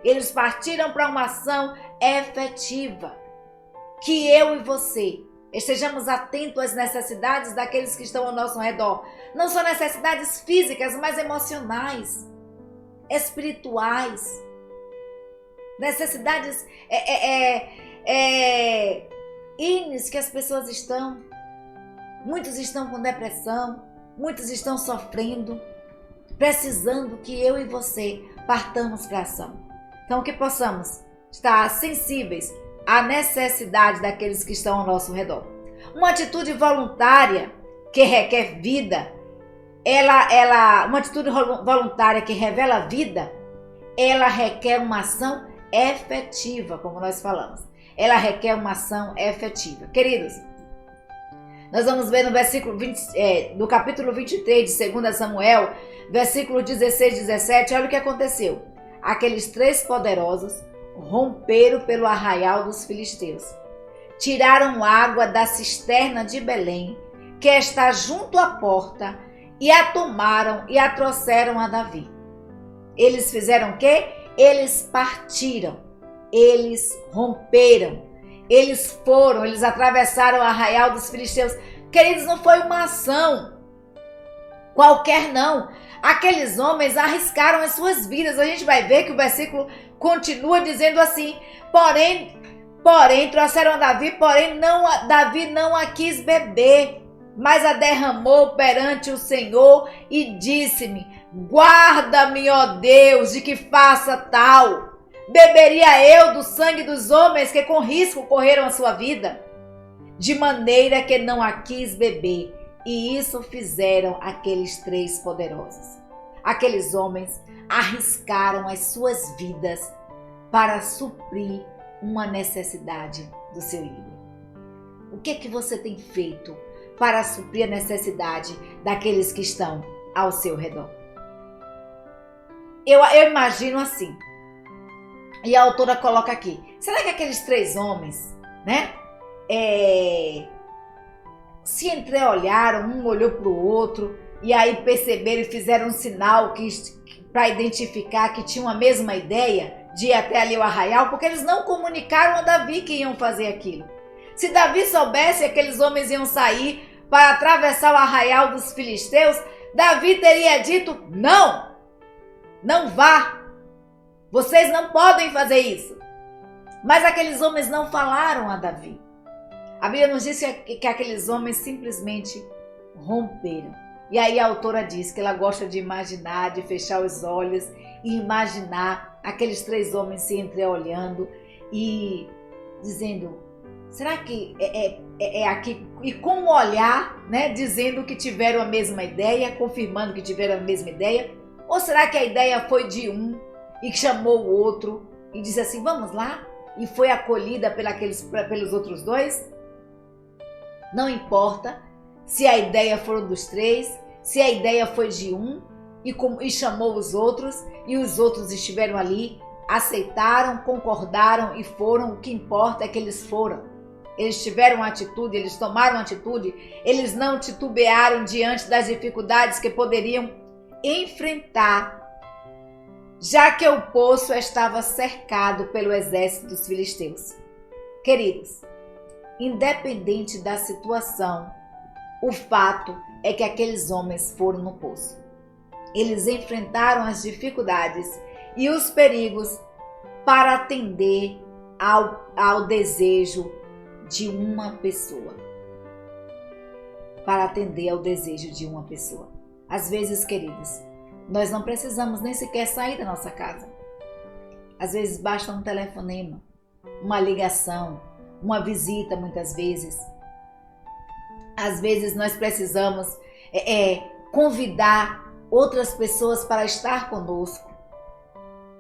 Eles partiram para uma ação efetiva. Que eu e você estejamos atentos às necessidades daqueles que estão ao nosso redor. Não só necessidades físicas, mas emocionais, espirituais. Necessidades ines que as pessoas estão. Muitos estão com depressão, muitos estão sofrendo, precisando que eu e você partamos para a ação. Então, que possamos estar sensíveis à necessidade daqueles que estão ao nosso redor. Uma atitude voluntária que requer vida, uma atitude voluntária que revela a vida, ela requer uma ação efetiva, como nós falamos. Ela requer uma ação efetiva. Queridos, nós vamos ver no versículo no capítulo 23 de 2 Samuel, versículo 16 e 17, olha o que aconteceu. Aqueles 3 poderosos romperam pelo arraial dos filisteus. Tiraram água da cisterna de Belém, que está junto à porta, e a tomaram e a trouxeram a Davi. Eles fizeram o quê? Eles partiram, eles romperam, eles atravessaram o arraial dos filisteus. Queridos, não foi uma ação qualquer não. Aqueles homens arriscaram as suas vidas. A gente vai ver que o versículo continua dizendo assim, porém, Porém, trouxeram a Davi, porém Davi não a quis beber, mas a derramou perante o Senhor e disse-me: guarda-me, ó Deus, de que faça tal. Beberia eu do sangue dos homens que com risco correram a sua vida? De maneira que não a quis beber. E isso fizeram aqueles 3 poderosos. Aqueles homens arriscaram as suas vidas para suprir uma necessidade do seu líder. O que é que você tem feito para suprir a necessidade daqueles que estão ao seu redor? Eu imagino assim, e a autora coloca aqui, será que aqueles 3 homens, né, se entreolharam, um olhou para o outro, e aí perceberam e fizeram um sinal para identificar que tinham a mesma ideia de ir até ali o arraial, porque eles não comunicaram a Davi que iam fazer aquilo. Se Davi soubesse que aqueles homens iam sair para atravessar o arraial dos filisteus, Davi teria dito: não vá, vocês não podem fazer isso. Mas aqueles homens não falaram a Davi. A Bíblia nos diz que aqueles homens simplesmente romperam. E aí a autora diz que ela gosta de imaginar, de fechar os olhos e imaginar aqueles 3 homens se entreolhando e dizendo: será que é aqui? E com um olhar, né, dizendo que tiveram a mesma ideia, confirmando que tiveram a mesma ideia? Ou será que a ideia foi de um e que chamou o outro e disse assim: vamos lá? E foi acolhida pelos outros 2? Não importa se a ideia foram dos 3, se a ideia foi de um e chamou os outros, e os outros estiveram ali, aceitaram, concordaram e foram. O que importa é que eles foram. Eles tiveram atitude, eles tomaram atitude, eles não titubearam diante das dificuldades que poderiam enfrentar, já que o poço estava cercado pelo exército dos filisteus. Queridos, independente da situação, o fato é que aqueles homens foram no poço. Eles enfrentaram as dificuldades e os perigos para atender ao desejo de uma pessoa. Para atender ao desejo de uma pessoa. Às vezes, queridos, nós não precisamos nem sequer sair da nossa casa. Às vezes basta um telefonema, uma ligação, uma visita muitas vezes. Às vezes nós precisamos convidar outras pessoas para estar conosco,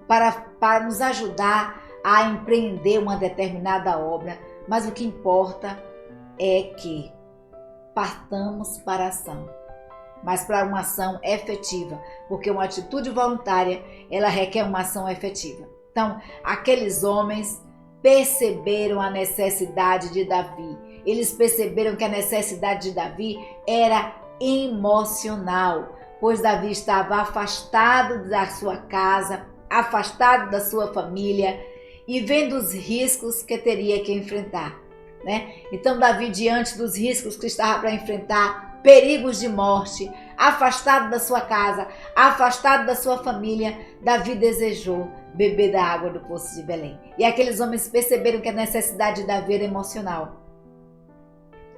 para nos ajudar a empreender uma determinada obra. Mas o que importa é que partamos para a ação, mas para uma ação efetiva, porque uma atitude voluntária, ela requer uma ação efetiva. Então, aqueles homens perceberam a necessidade de Davi. Eles perceberam que a necessidade de Davi era emocional, pois Davi estava afastado da sua casa, afastado da sua família e vendo os riscos que teria que enfrentar, né? Então Davi, diante dos riscos que estava para enfrentar, perigos de morte, afastado da sua casa, afastado da sua família, Davi desejou beber da água do poço de Belém. E aqueles homens perceberam que a necessidade de Davi era emocional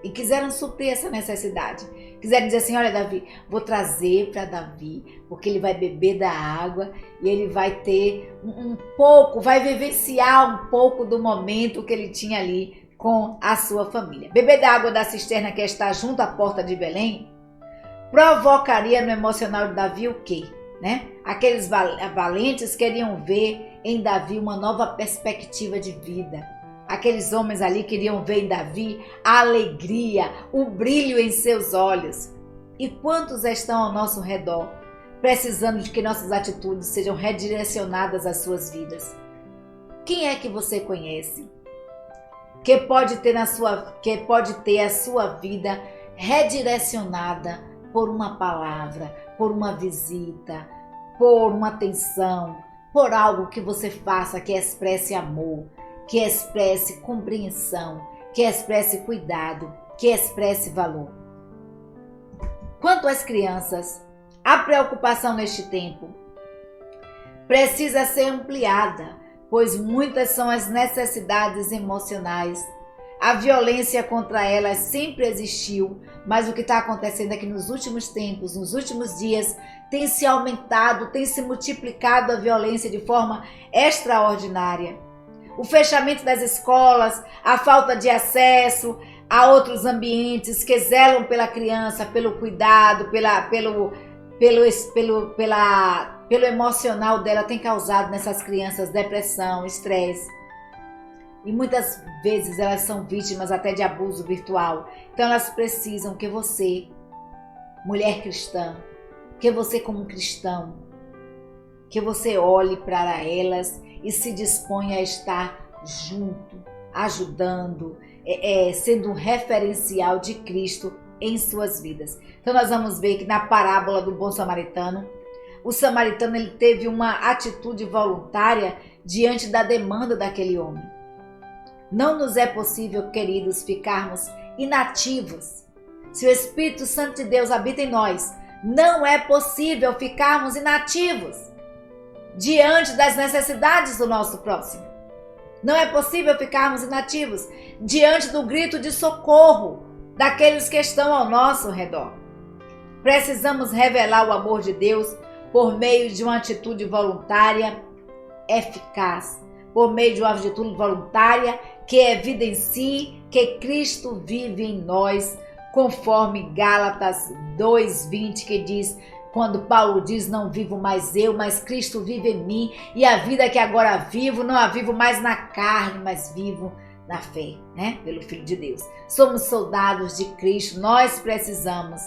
e quiseram suprir essa necessidade. Quiseram dizer assim: olha, Davi, vou trazer para Davi, porque ele vai beber da água e ele vai ter um pouco, vai vivenciar um pouco do momento que ele tinha ali com a sua família. Beber da água da cisterna que está junto à porta de Belém provocaria no emocional de Davi o quê? Né? Aqueles valentes queriam ver em Davi uma nova perspectiva de vida. Aqueles homens ali queriam ver em Davi a alegria, o brilho em seus olhos. E quantos estão ao nosso redor precisando de que nossas atitudes sejam redirecionadas às suas vidas? Quem é que você conhece que pode ter a sua vida redirecionada por uma palavra, por uma visita, por uma atenção, por algo que você faça que expresse amor, que expresse compreensão, que expresse cuidado, que expresse valor? Quanto às crianças, a preocupação neste tempo precisa ser ampliada pois muitas são as necessidades emocionais. A violência contra elas sempre existiu, mas o que está acontecendo é que nos últimos tempos, nos últimos dias, tem se aumentado, tem se multiplicado a violência de forma extraordinária. O fechamento das escolas, a falta de acesso a outros ambientes que zelam pela criança, pelo cuidado, pelo emocional dela, tem causado nessas crianças depressão, estresse. E muitas vezes elas são vítimas até de abuso virtual. Então elas precisam que você, mulher cristã, que você como cristão, que você olhe para elas e se disponha a estar junto, ajudando, sendo um referencial de Cristo em suas vidas. Então nós vamos ver que na parábola do bom samaritano, o samaritano ele teve uma atitude voluntária diante da demanda daquele homem. Não nos é possível, queridos, ficarmos inativos. Se o Espírito Santo de Deus habita em nós, não é possível ficarmos inativos diante das necessidades do nosso próximo. Não é possível ficarmos inativos diante do grito de socorro daqueles que estão ao nosso redor. Precisamos revelar o amor de Deus por meio de uma atitude voluntária eficaz, por meio de uma atitude voluntária que evidencie que Cristo vive em nós, conforme Gálatas 2:20, que diz, quando Paulo diz, não vivo mais eu, mas Cristo vive em mim, e a vida que agora vivo, não a vivo mais na carne, mas vivo na fé, né? Pelo Filho de Deus. Somos soldados de Cristo, nós precisamos,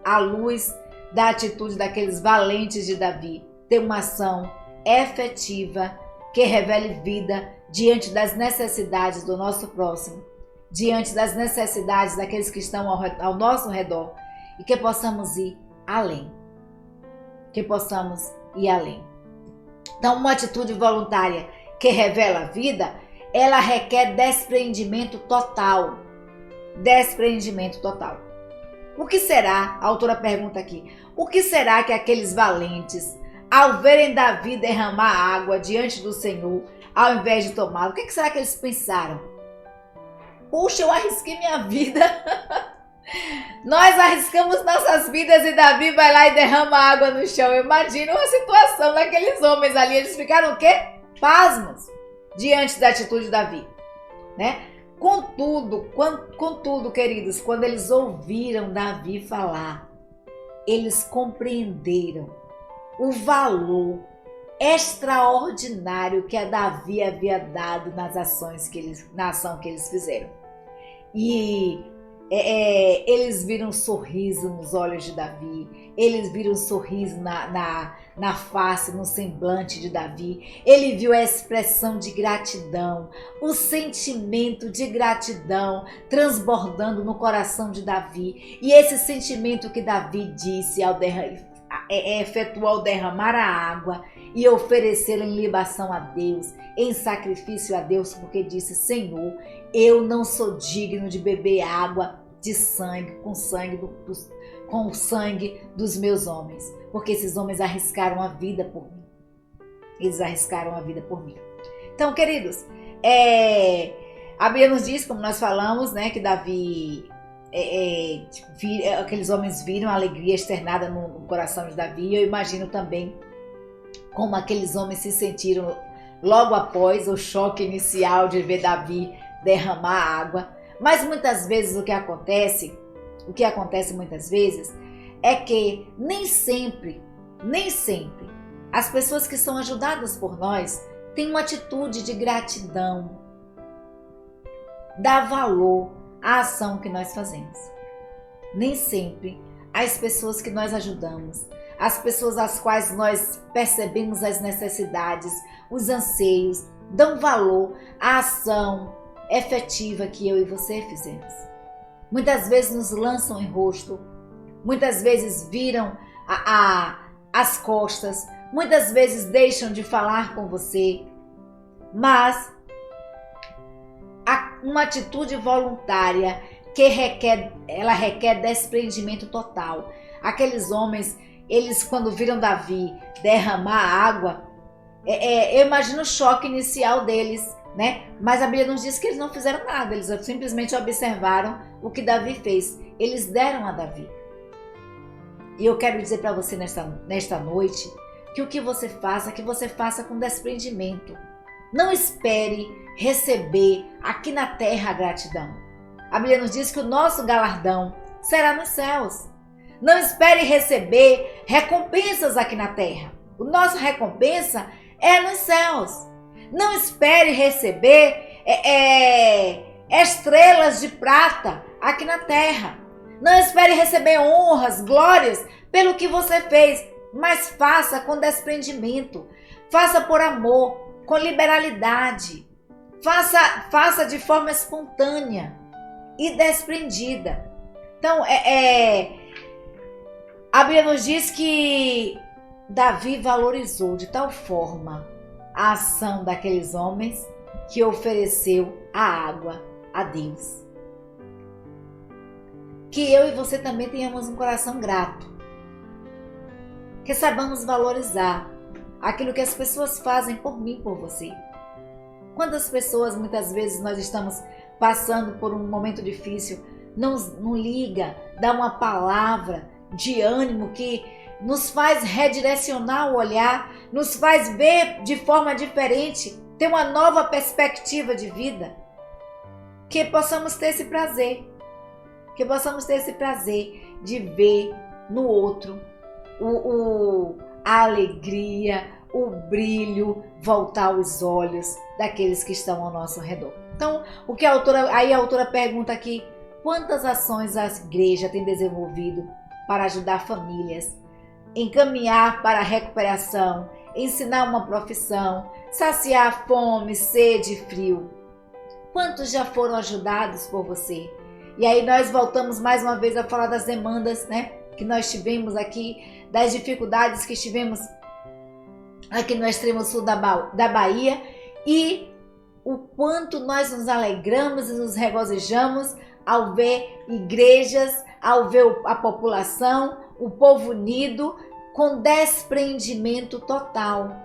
à luz da atitude daqueles valentes de Davi, ter uma ação efetiva que revele vida diante das necessidades do nosso próximo, diante das necessidades daqueles que estão ao nosso redor, e que possamos ir além. Então, uma atitude voluntária que revela a vida, ela requer desprendimento total. Desprendimento total. O que será, a autora pergunta aqui, o que será que aqueles valentes, ao verem Davi derramar água diante do Senhor, ao invés de tomá-lo, o que será que eles pensaram? Puxa, eu arrisquei minha vida. Nós arriscamos nossas vidas e Davi vai lá e derrama água no chão. Eu imagino a situação daqueles homens ali. Eles ficaram o quê? Pasmos diante da atitude de Davi, né? Contudo, queridos, quando eles ouviram Davi falar, eles compreenderam o valor extraordinário que a Davi havia dado na ação que eles fizeram. E eles viram um sorriso nos olhos de Davi, eles viram um sorriso na face, no semblante de Davi. Ele viu a expressão de gratidão, o sentimento de gratidão transbordando no coração de Davi. E esse sentimento que Davi disse efetuou ao derramar a água e oferecê-la em libação a Deus, em sacrifício a Deus, porque disse, Senhor, eu não sou digno de beber água de sangue, com o sangue dos meus homens, porque esses homens arriscaram a vida por mim. Eles arriscaram a vida por mim. Então, queridos, a Bíblia nos diz, como nós falamos, né, que Davi, aqueles homens viram a alegria externada no coração de Davi. Eu imagino também como aqueles homens se sentiram logo após o choque inicial de ver Davi derramar água. Mas muitas vezes o que acontece muitas vezes é que nem sempre as pessoas que são ajudadas por nós têm uma atitude de gratidão, dá valor à ação que nós fazemos. Nem sempre as pessoas que nós ajudamos, as pessoas às quais nós percebemos as necessidades, os anseios, dão valor à ação efetiva que eu e você fizemos. Muitas vezes nos lançam em rosto, muitas vezes viram as costas, muitas vezes deixam de falar com você, mas uma atitude voluntária que requer desprendimento total. Aqueles homens, eles quando viram Davi derramar água, Eu imagino o choque inicial deles, né? Mas a Bíblia nos diz que eles não fizeram nada, eles simplesmente observaram o que Davi fez. Eles deram a Davi. E eu quero dizer para você nesta noite que o que você faça, que você faça com desprendimento. Não espere receber aqui na terra a gratidão. A Bíblia nos diz que o nosso galardão será nos céus. Não espere receber recompensas aqui na terra. O nosso recompensa é nos céus. Não espere receber estrelas de prata aqui na terra. Não espere receber honras, glórias pelo que você fez, mas faça com desprendimento. Faça por amor, com liberalidade. Faça de forma espontânea e desprendida. Então, a Bíblia nos diz que Davi valorizou de tal forma a ação daqueles homens que ofereceu a água a Deus. Que eu e você também tenhamos um coração grato. Que saibamos valorizar aquilo que as pessoas fazem por mim, por você. Quantas pessoas, muitas vezes, nós estamos passando por um momento difícil, não liga, dá uma palavra de ânimo que nos faz redirecionar o olhar, nos faz ver de forma diferente, ter uma nova perspectiva de vida. Que possamos ter esse prazer. Que possamos ter esse prazer de ver no outro a alegria, o brilho voltar aos olhos daqueles que estão ao nosso redor. Então, a autora pergunta aqui, quantas ações a igreja tem desenvolvido para ajudar famílias, encaminhar para a recuperação, ensinar uma profissão, saciar fome, sede e frio? Quantos já foram ajudados por você? E aí nós voltamos mais uma vez a falar das demandas, né, que nós tivemos aqui, das dificuldades que tivemos aqui no extremo sul da Bahia, e o quanto nós nos alegramos e nos regozijamos ao ver igrejas, ao ver a população, o povo unido, com desprendimento total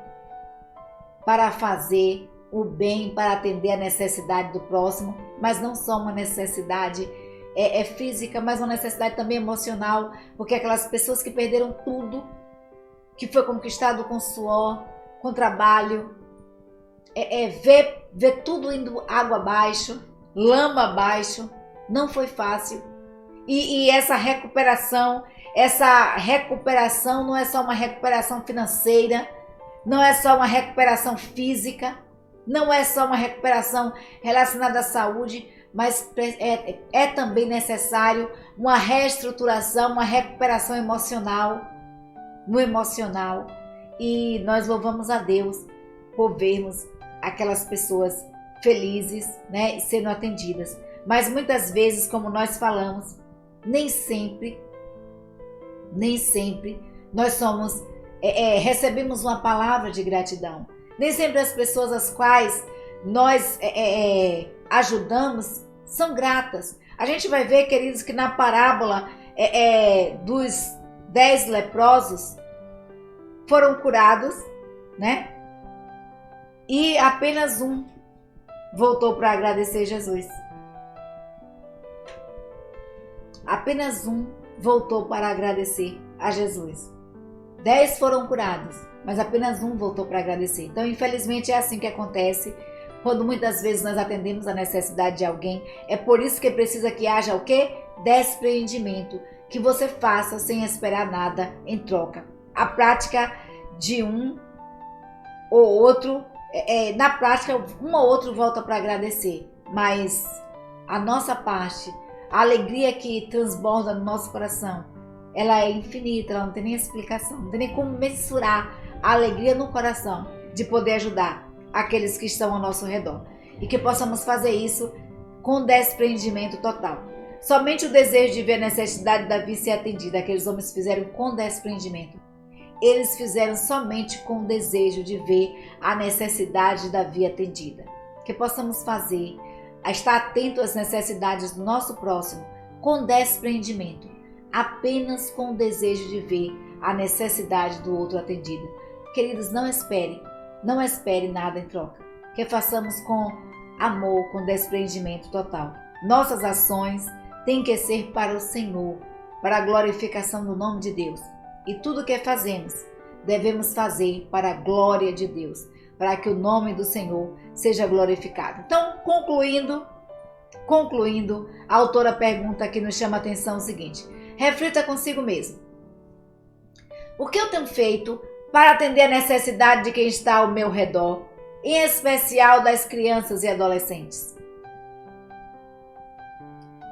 para fazer o bem, para atender a necessidade do próximo, mas não só uma necessidade física, mas uma necessidade também emocional, porque aquelas pessoas que perderam tudo, que foi conquistado com suor, com trabalho, ver tudo indo água abaixo, lama abaixo, não foi fácil. E essa recuperação não é só uma recuperação financeira, não é só uma recuperação física, não é só uma recuperação relacionada à saúde, mas é também necessário uma reestruturação, uma recuperação emocional, no emocional. E nós louvamos a Deus por vermos aquelas pessoas felizes, né, sendo atendidas. Mas muitas vezes, como nós falamos, nem sempre nós recebemos uma palavra de gratidão. Nem sempre as pessoas às quais nós ajudamos são gratas. A gente vai ver, queridos, que na parábola dos 10 leprosos foram curados, né? E apenas um voltou para agradecer Jesus. Apenas um voltou para agradecer a Jesus. 10 foram curados, mas apenas um voltou para agradecer. Então, infelizmente, é assim que acontece quando muitas vezes nós atendemos a necessidade de alguém. É por isso que precisa que haja o quê? Desprendimento, que você faça sem esperar nada em troca. A prática de um ou outro, na prática, um ou outro volta para agradecer, mas a nossa parte, a alegria que transborda no nosso coração, ela é infinita, ela não tem nem explicação, não tem nem como mensurar a alegria no coração de poder ajudar aqueles que estão ao nosso redor. E que possamos fazer isso com desprendimento total. Somente o desejo de ver a necessidade de Davi ser atendida, aqueles homens fizeram com desprendimento. Eles fizeram somente com o desejo de ver a necessidade de Davi atendida. Que possamos fazer, estar atento às necessidades do nosso próximo com desprendimento, apenas com o desejo de ver a necessidade do outro atendida. Queridos, não espere Não espere nada em troca. Que façamos com amor, com desprendimento total. Nossas ações têm que ser para o Senhor, para a glorificação do nome de Deus. E tudo o que fazemos, devemos fazer para a glória de Deus, para que o nome do Senhor seja glorificado. Então, concluindo, a autora pergunta que nos chama a atenção o seguinte: reflita consigo mesmo. O que eu tenho feito para atender a necessidade de quem está ao meu redor, em especial das crianças e adolescentes?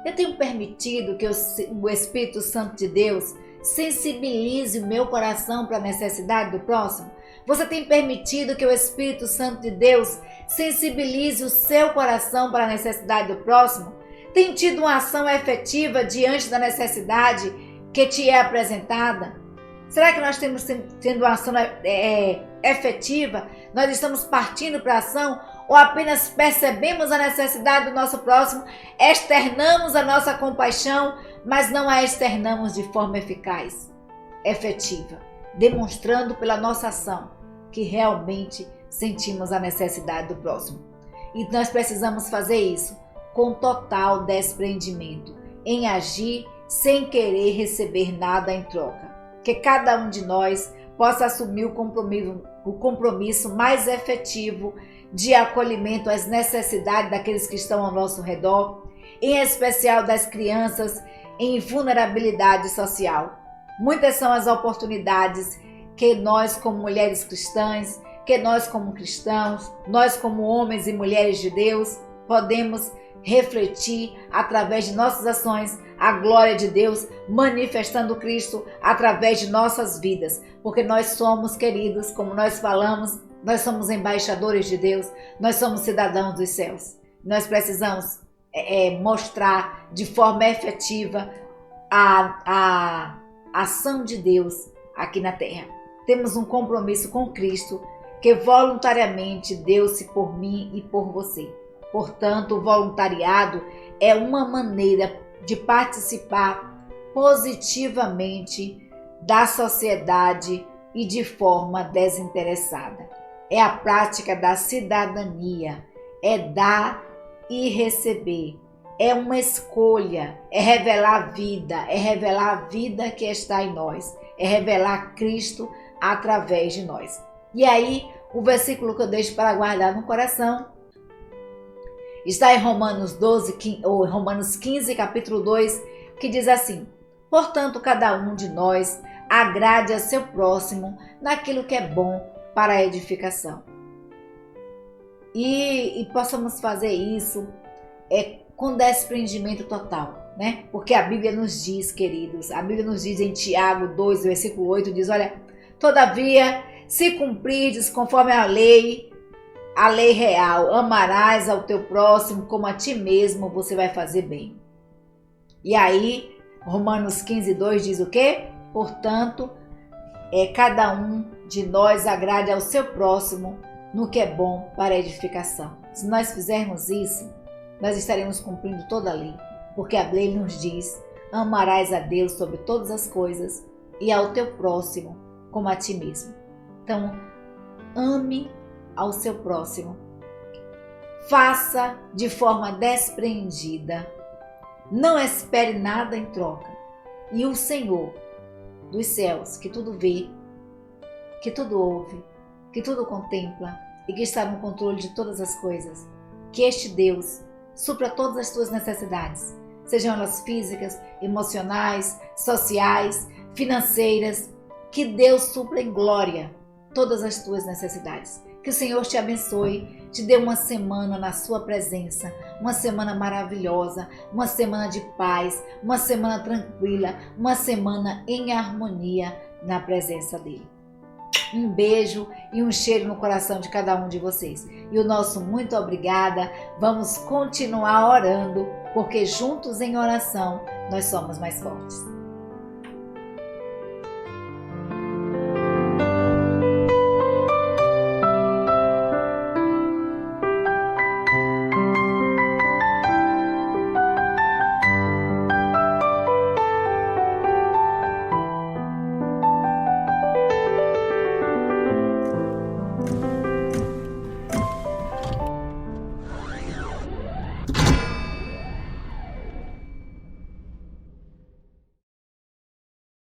Eu tenho permitido que o Espírito Santo de Deus sensibilize o meu coração para a necessidade do próximo? Você tem permitido que o Espírito Santo de Deus sensibilize o seu coração para a necessidade do próximo? Tem tido uma ação efetiva diante da necessidade que te é apresentada? Será que nós estamos tendo uma ação efetiva? Nós estamos partindo para a ação? Ou apenas percebemos a necessidade do nosso próximo, externamos a nossa compaixão, mas não a externamos de forma eficaz, efetiva, demonstrando pela nossa ação que realmente sentimos a necessidade do próximo? E nós precisamos fazer isso com total desprendimento, em agir sem querer receber nada em troca. Que cada um de nós possa assumir o compromisso mais efetivo de acolhimento às necessidades daqueles que estão ao nosso redor, em especial das crianças em vulnerabilidade social. Muitas são as oportunidades que nós, como mulheres cristãs, que nós como cristãos, nós como homens e mulheres de Deus, podemos refletir através de nossas ações a glória de Deus, manifestando Cristo através de nossas vidas, porque nós somos, queridos, como nós falamos, nós somos embaixadores de Deus, nós somos cidadãos dos céus. Nós precisamos mostrar de forma efetiva a ação de Deus aqui na terra. Temos um compromisso com Cristo que voluntariamente deu-se por mim e por você. Portanto, o voluntariado é uma maneira de participar positivamente da sociedade e de forma desinteressada. É a prática da cidadania, é dar e receber, é uma escolha, é revelar a vida que está em nós, é revelar Cristo através de nós. E aí, o versículo que eu deixo para guardar no coração está em Romanos 15, capítulo 2, que diz assim: portanto, cada um de nós agrade a seu próximo naquilo que é bom para a edificação. E possamos fazer isso com desprendimento total, né? Porque a Bíblia nos diz, queridos, a Bíblia nos diz em Tiago 2, versículo 8, diz: olha, todavia, se cumprirdes conforme a lei real, amarás ao teu próximo como a ti mesmo, você vai fazer bem. E aí, Romanos 15, 2 diz o quê? Portanto, cada um de nós agrade ao seu próximo no que é bom para a edificação. Se nós fizermos isso, nós estaremos cumprindo toda a lei, porque a lei nos diz: amarás a Deus sobre todas as coisas e ao teu próximo como a ti mesmo. Então, ame ao seu próximo, faça de forma despreendida, não espere nada em troca, e o Senhor dos céus, que tudo vê, que tudo ouve, que tudo contempla e que está no controle de todas as coisas, que este Deus supra todas as tuas necessidades, sejam elas físicas, emocionais, sociais, financeiras, que Deus supra em glória todas as tuas necessidades. Que o Senhor te abençoe, te dê uma semana na sua presença, uma semana maravilhosa, uma semana de paz, uma semana tranquila, uma semana em harmonia na presença dele. Um beijo e um cheiro no coração de cada um de vocês. E o nosso muito obrigada. Vamos continuar orando, porque juntos em oração nós somos mais fortes.